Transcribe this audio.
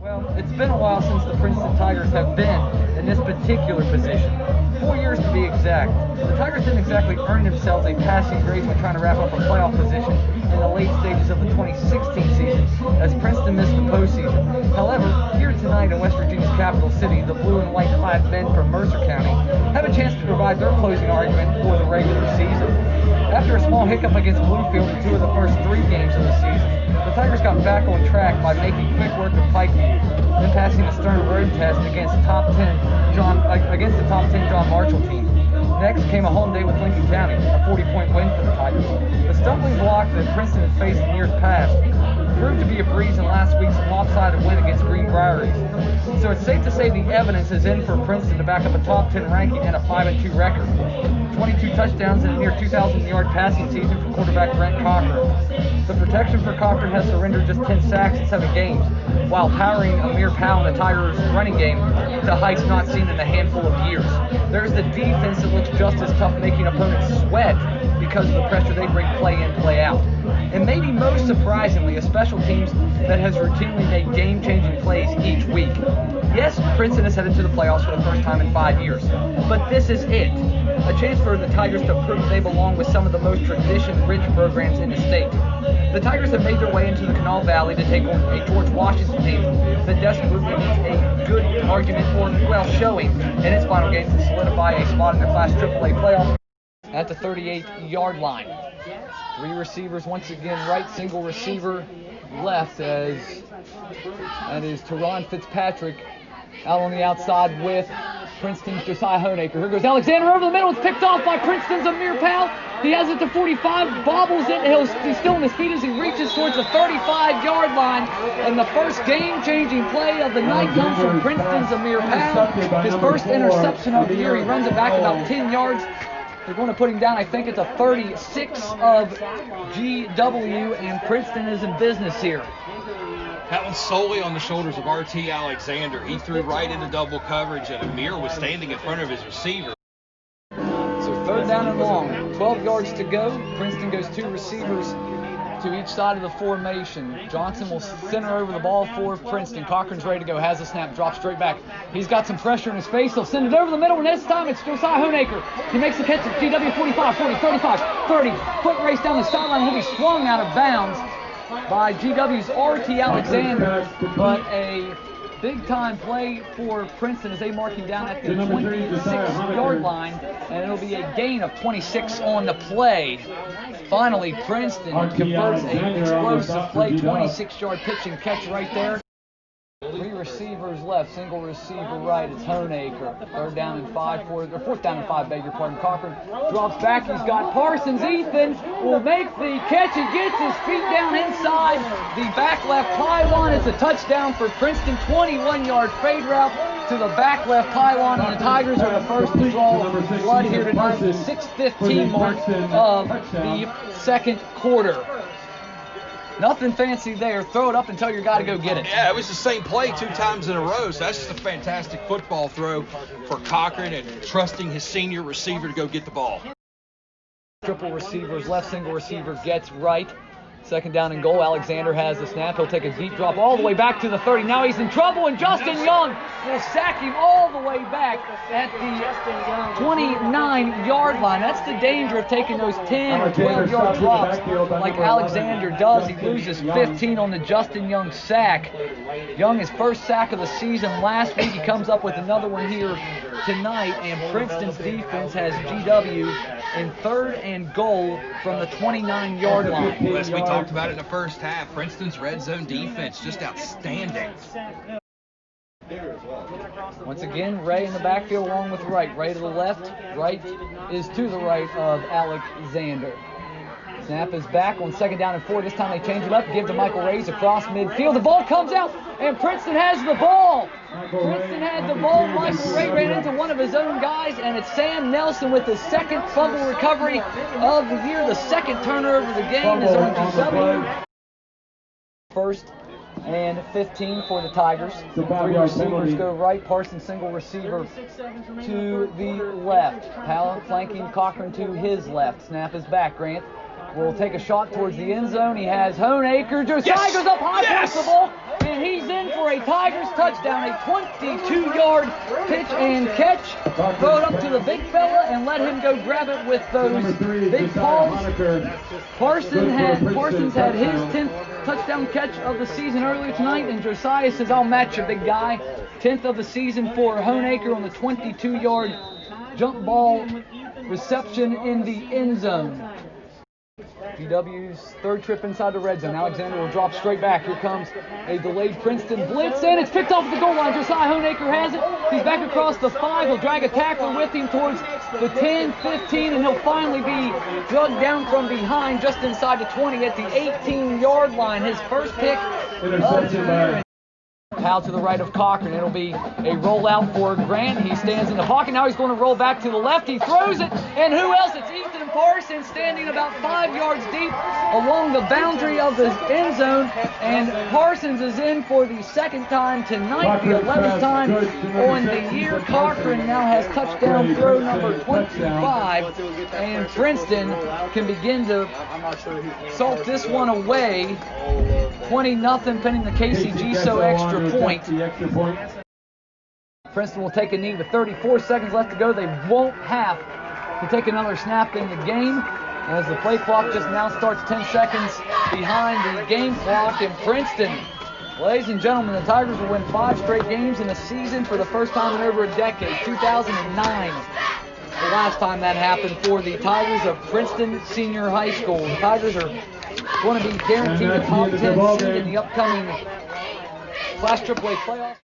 Well, it's been a while since the Princeton Tigers have been in this particular position. 4 years to be exact. The Tigers didn't exactly earn themselves a passing grade when trying to wrap up a playoff position in the late stages of the 2016 season, as Princeton missed the postseason. However, here tonight in West Virginia's capital city, the blue and white clad men from Mercer County have a chance to provide their closing argument for the regular season. After a small hiccup against Bluefield in 2 of the first 3 games of the season, the Tigers got back on track by making quick work of Pikeview, then passing a stern road test against the top 10 John Marshall team. Next came a home day with Lincoln County, a 40-point win for the Tigers. The stumbling block that Princeton had faced in years past proved to be a breeze in last week's lopsided win against Green Prairies. So it's safe to say the evidence is in for Princeton to back up a top 10 ranking and a 5-2 record. 22 touchdowns in a near 2,000-yard passing season for quarterback Brent Cochran. The protection for Cochran has surrendered just 10 sacks in 7 games, while powering Amir Powell in the Tigers' running game to heights not seen in a handful of years. There's the defense that looks just as tough, making opponents sweat because of the pressure they bring play in, play out. And maybe most surprisingly, a special teams that has routinely made game-changing plays each week. Yes, Princeton is headed to the playoffs for the first time in 5 years, but this is it. A chance for the Tigers to prove they belong with some of the most tradition-rich programs in the state. The Tigers have made their way into the Kanawha Valley to take on a George Washington team that desperately needs a good argument or, showing in its final game to solidify a spot in the Class AAA playoff at the 38-yard line. 3 receivers once again right, single receiver left, as that is Teron Fitzpatrick out on the outside with Princeton's Josiah Honaker. Here goes Alexander over the middle. It's picked off by Princeton's Amir Powell. He has it to 45, bobbles it. He's still on his feet as he reaches towards the 35-yard line. And the first game-changing play of the night comes from Princeton's Amir Powell. His first interception of the year. He runs it back about 10 yards. They're going to put him down. I think it's a 36 of GW, and Princeton is in business here. That was solely on the shoulders of R.T. Alexander. He threw right into double coverage, and Amir was standing in front of his receiver. So 3rd down and long, 12 yards to go. Princeton goes 2 receivers to each side of the formation. Johnson will center over the ball for Princeton. Cochran's ready to go, has a snap, drops straight back. He's got some pressure in his face. He'll send it over the middle, and this time it's Josiah Honaker. He makes the catch at GW 45, 40, 35, 30. Foot race down the sideline. He'll be swung out of bounds by GW's R.T. Alexander, but a big-time play for Princeton as they mark him down at the 26-yard line, and it'll be a gain of 26 on the play. Finally, Princeton converts an explosive play, 26-yard pitch and catch right there. 3 receivers left, single receiver right, it's Honaker. 4th down and 5, beg your pardon. Cochran drops back, he's got Parsons. Ethan will make the catch, he gets his feet down inside the back left pylon. It's a touchdown for Princeton, 21-yard fade route to the back left pylon, and the Tigers are the first to draw blood here tonight, the 6:15 mark of the second quarter. Nothing fancy there. Throw it up and tell your guy to go get it. Yeah, it was the same play 2 times in a row, so that's just a fantastic football throw for Cochran and trusting his senior receiver to go get the ball. Triple receivers left, single receiver gets right. 2nd down and goal. Alexander has the snap. He'll take a deep drop all the way back to the 30. Now he's in trouble, and Justin Young will sack him all the way back at the 29-yard line. That's the danger of taking those 10 or 12-yard drops like Alexander does. He loses 15 on the Justin Young sack. Young, his first sack of the season last week. He comes up with another one here tonight, and Princeton's defense has GW in 3rd and goal from the 29-yard line. As we talked about it in the first half, Princeton's red zone defense just outstanding. Once again, Ray in the backfield along with Wright. Ray to the left. Wright is to the right of Alexander. Snap is back on 2nd down and 4. This time they change it up. Give to Michael Reyes across midfield. The ball comes out, and Princeton has the ball. Princeton had the ball. Michael Ray ran into one of his own guys, and it's Sam Nelson with his 2nd fumble recovery of the year. The 2nd turnover of the game is on GW. 1st and 15 for the Tigers. 3 receivers go right. Parsons single receiver to the left. Powell flanking Cochran to his left. Snap is back. Grant will take a shot towards the end zone. He has Honaker. Josiah goes up high, force the ball, and he's in for a Tiger touchdown, a 22-yard pitch and catch. Throw it up to the big fella and let him go grab it with those big paws. Parsons had his 10th touchdown catch of the season earlier tonight, and Josiah says, I'll match you, big guy. 10th of the season for Honaker on the 22-yard jump ball reception in the end zone. GW's third trip inside the red zone. Alexander will drop straight back. Here comes a delayed Princeton blitz, and it's picked off at the goal line. Josiah Honaker has it. He's back across the 5. He'll drag a tackler with him towards the 10, 15, and he'll finally be drugged down from behind just inside the 20 at the 18-yard line. His first pick of the year. Powell to the right of Cochran. It'll be a rollout for Grant. He stands in the pocket. Now he's going to roll back to the left. He throws it. And who else? It's Ethan Parsons standing about 5 yards deep along the boundary of the end zone. And Parsons is in for the second time tonight, the 11th time on the year. Cochran now has touchdown throw number 25. And Princeton can begin to salt this one away. 20-0 pending the KCGSO extra point. Princeton will take a knee with 34 seconds left to go. They won't have to take another snap in the game, as the play clock just now starts 10 seconds behind the game clock. And Princeton, ladies and gentlemen, the Tigers will win 5 straight games in a season for the first time in over a decade. 2009, the last time that happened for the Tigers of Princeton Senior High School. The Tigers are going to be guaranteed a top 10 seed in the upcoming Class AAA playoffs.